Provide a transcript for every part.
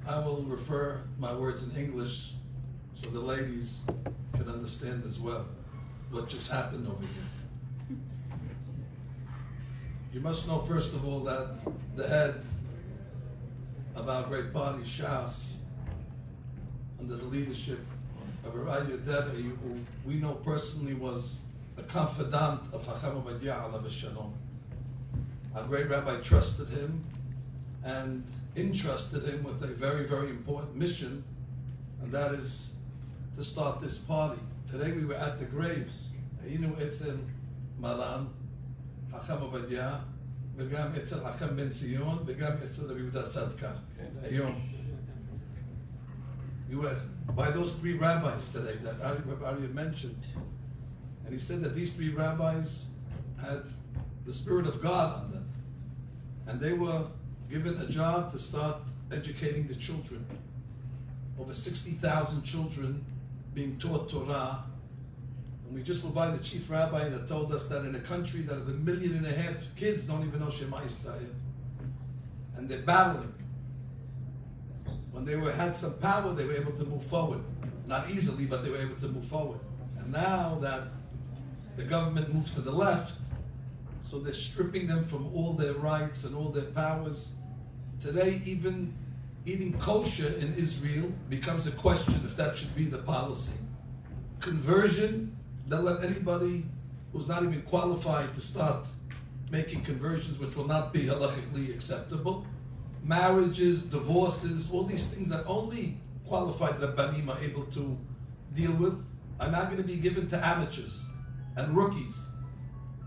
I will refer my words in English so the ladies can understand as well what just happened over here. You must know, first of all, that the head of our great party, Shas, under the leadership of Arye Deri, who we know personally was a confidant of Chacham Ovadia alav shalom. Our great rabbi trusted him and entrusted him with a very, very important mission, and that is to start this party. Today we were at the graves. היינו אצל מרן, חכם עובדיה, וגם אצל חכם בן ציון, וגם אצל רבי יהודה צדקה. היום. We were by those three rabbis today that Arye mentioned. And he said that these three rabbis had the Spirit of God on them. And they were given a job to start educating the children. Over 60,000 children being taught Torah. And we just were by the chief rabbi that told us that in a country that have 1.5 million kids don't even know Shema Yisrael. And they're battling. When they had some power, they were able to move forward. Not easily, but they were able to move forward. And now that the government moves to the left, so they're stripping them from all their rights and all their powers. Today, even eating kosher in Israel becomes a question if that should be the policy. Conversion, they'll let anybody who's not even qualified to start making conversions, which will not be halachically acceptable. Marriages, divorces, all these things that only qualified Rabbanim are able to deal with are now going to be given to amateurs and rookies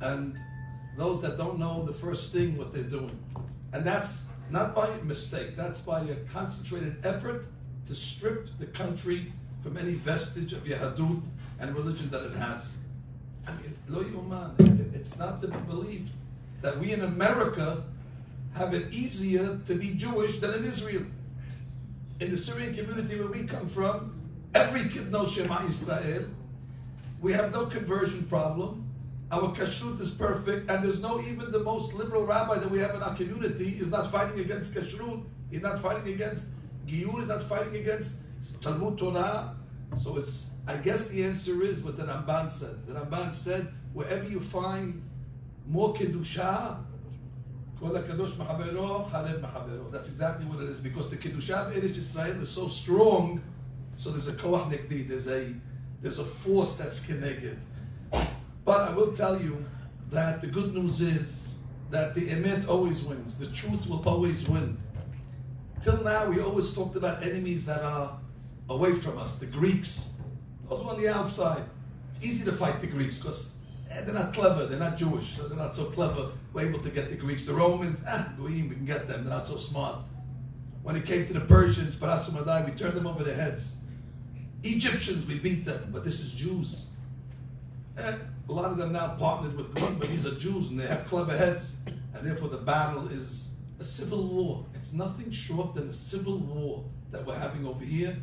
and those that don't know the first thing what they're doing. And that's not by mistake, that's by a concentrated effort to strip the country from any vestige of Yahadut and religion that it has. I mean, lo yuman, it's not to be believed that we in America have it easier to be Jewish than in Israel. In the Syrian community where we come from, every kid knows Shema Yisrael. We have no conversion problem. Our kashrut is perfect, and there's no even the most liberal rabbi that we have in our community is not fighting against kashrut. He's not fighting against giyur. He's not fighting against Talmud Torah. So it's, I guess the answer is what the Ramban said. The Ramban said, wherever you find more kedusha, that's exactly what it is, because the kedusha of Eretz Yisrael is so strong. So there's a koach negdi. There's a force that's connected. But I will tell you that the good news is that the emet always wins. The truth will always win. Till now, we always talked about enemies that are away from us. The Greeks, those on the outside. It's easy to fight the Greeks because they're not clever. They're not Jewish. So they're not so clever. We're able to get the Greeks. The Romans, we can get them. They're not so smart. When it came to the Persians, Parasumadai, we turned them over their heads. Egyptians, we beat them. But this is Jews. A lot of them now partnered with me, but these are Jews and they have clever heads, and therefore the battle is a civil war. It's nothing short than a civil war that we're having over here.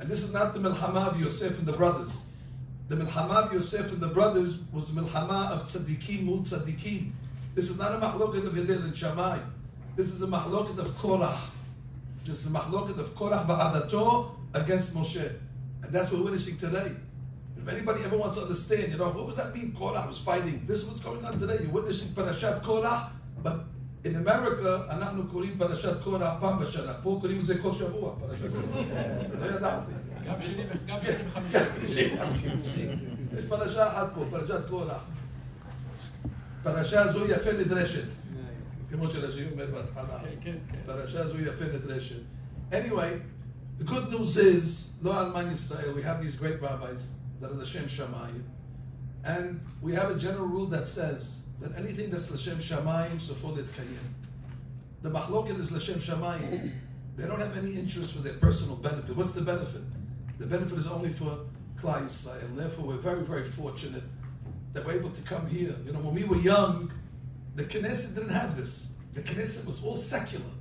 And this is not the Milchama of Yosef and the brothers. The Milchama of Yosef and the brothers was the Milchama of Tzaddikim mul Tzaddikim. This is not a mahloket of Hillel and Shammai. This is a mahloket of Korach. This is a mahloket of Korach ba'adato against Moshe. And that's what we're witnessing today. If anybody ever wants to understand, what does that mean? Korah was fighting. This is what's going on today. You're witnessing Parashat Korah, but in America, אנחנו קוראים פרשת קורח פעם בשנה. פה קוראים לזה כל שבוע, פרשת קורח. לא ידעתי. גם שנים חמישים. יש פרשה אחת פה, פרשת קורח. פרשה זו יפה נדרשת. כמו שלשי אומר בהתחלה. פרשה זו יפה נדרשת. Anyway, the good news is, lo alman Yisrael, we have these great rabbis that are L'Shem Shamayim. And we have a general rule that says that anything that's L'Shem Shamayim, sofo letkayim. The mahloket is L'Shem Shamayim. They don't have any interest for their personal benefit. What's the benefit? The benefit is only for Klal Yisrael. And therefore, we're very, very fortunate that we're able to come here. When we were young, the Knesset didn't have this. The Knesset was all secular.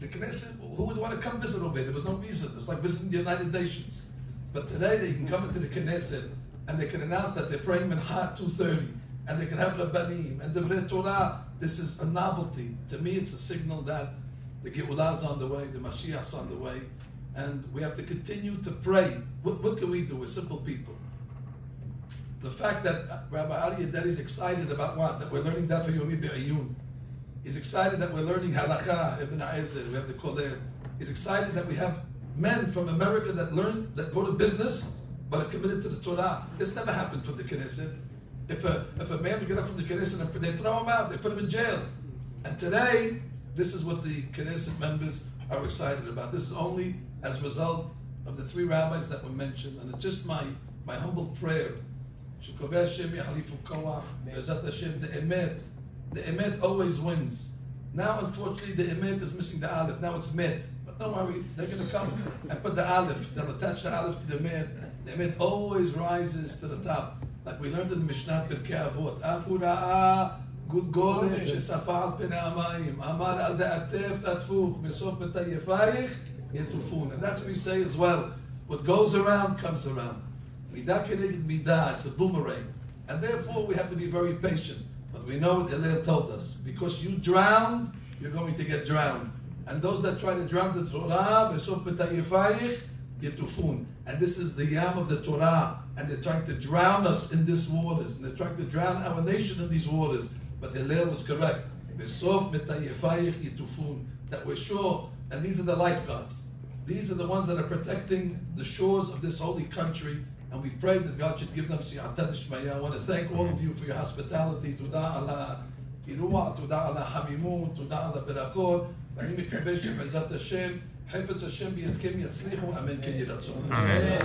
The Knesset, who would want to come visit over there? There was no reason. It was like visiting the United Nations. But today they can come into the Knesset and they can announce that they're praying Mincha 2:30 and they can have Rabbanim and Divrei Torah. This is a novelty. To me, it's a signal that the Geulah is on the way, the Mashiach is on the way. and we have to continue to pray. What can we do? We're simple people. The fact that Rabbi Arye Deri is excited about what? That we're learning Daf Yomi Be'ayun. He's excited that we're learning Halakha, Ibn Aizir, we have the Koler. He's excited that we have men from America that go to business, but are committed to the Torah. This never happened from the Knesset. If a man would get up from the Knesset and they throw him out, they put him in jail. And today, this is what the Knesset members are excited about. This is only as a result of the three rabbis that were mentioned. And it's just my humble prayer. The emet always wins. Now, unfortunately, the emet is missing the aleph. Now it's met. But don't worry, they're going to come and put the aleph. They'll attach the aleph to the emet. The emet always rises to the top. Like we learned in the Mishnah, Pirkei Avot. Afu ra'a gud golem shesafa al pnei hamayim. Amar al da'atef tatfuch. Mesof betayefayich yetufun. And that's what we say as well. What goes around comes around. Midah keneged midah. It's a boomerang. And therefore we have to be very patient. But we know what Hillel told us. Because you drowned, you're going to get drowned. And those that try to drown the Torah, Mesof betayefayich yetufun. And this is the yam of the Torah. And they're trying to drown us in these waters. And they're trying to drown our nation in these waters. But Hillel was correct. That we're sure, and these are the lifeguards. These are the ones that are protecting the shores of this holy country. And we pray that God should give them siyata d'shmaya. I want to thank all of you for your hospitality. Tuda ala iruah, tuda ala hamimun, tuda ala berakot. ואני מקווה שבעזרת השם, חפץ השם בידכם יצליחו, אמן כן ירצו. אמן.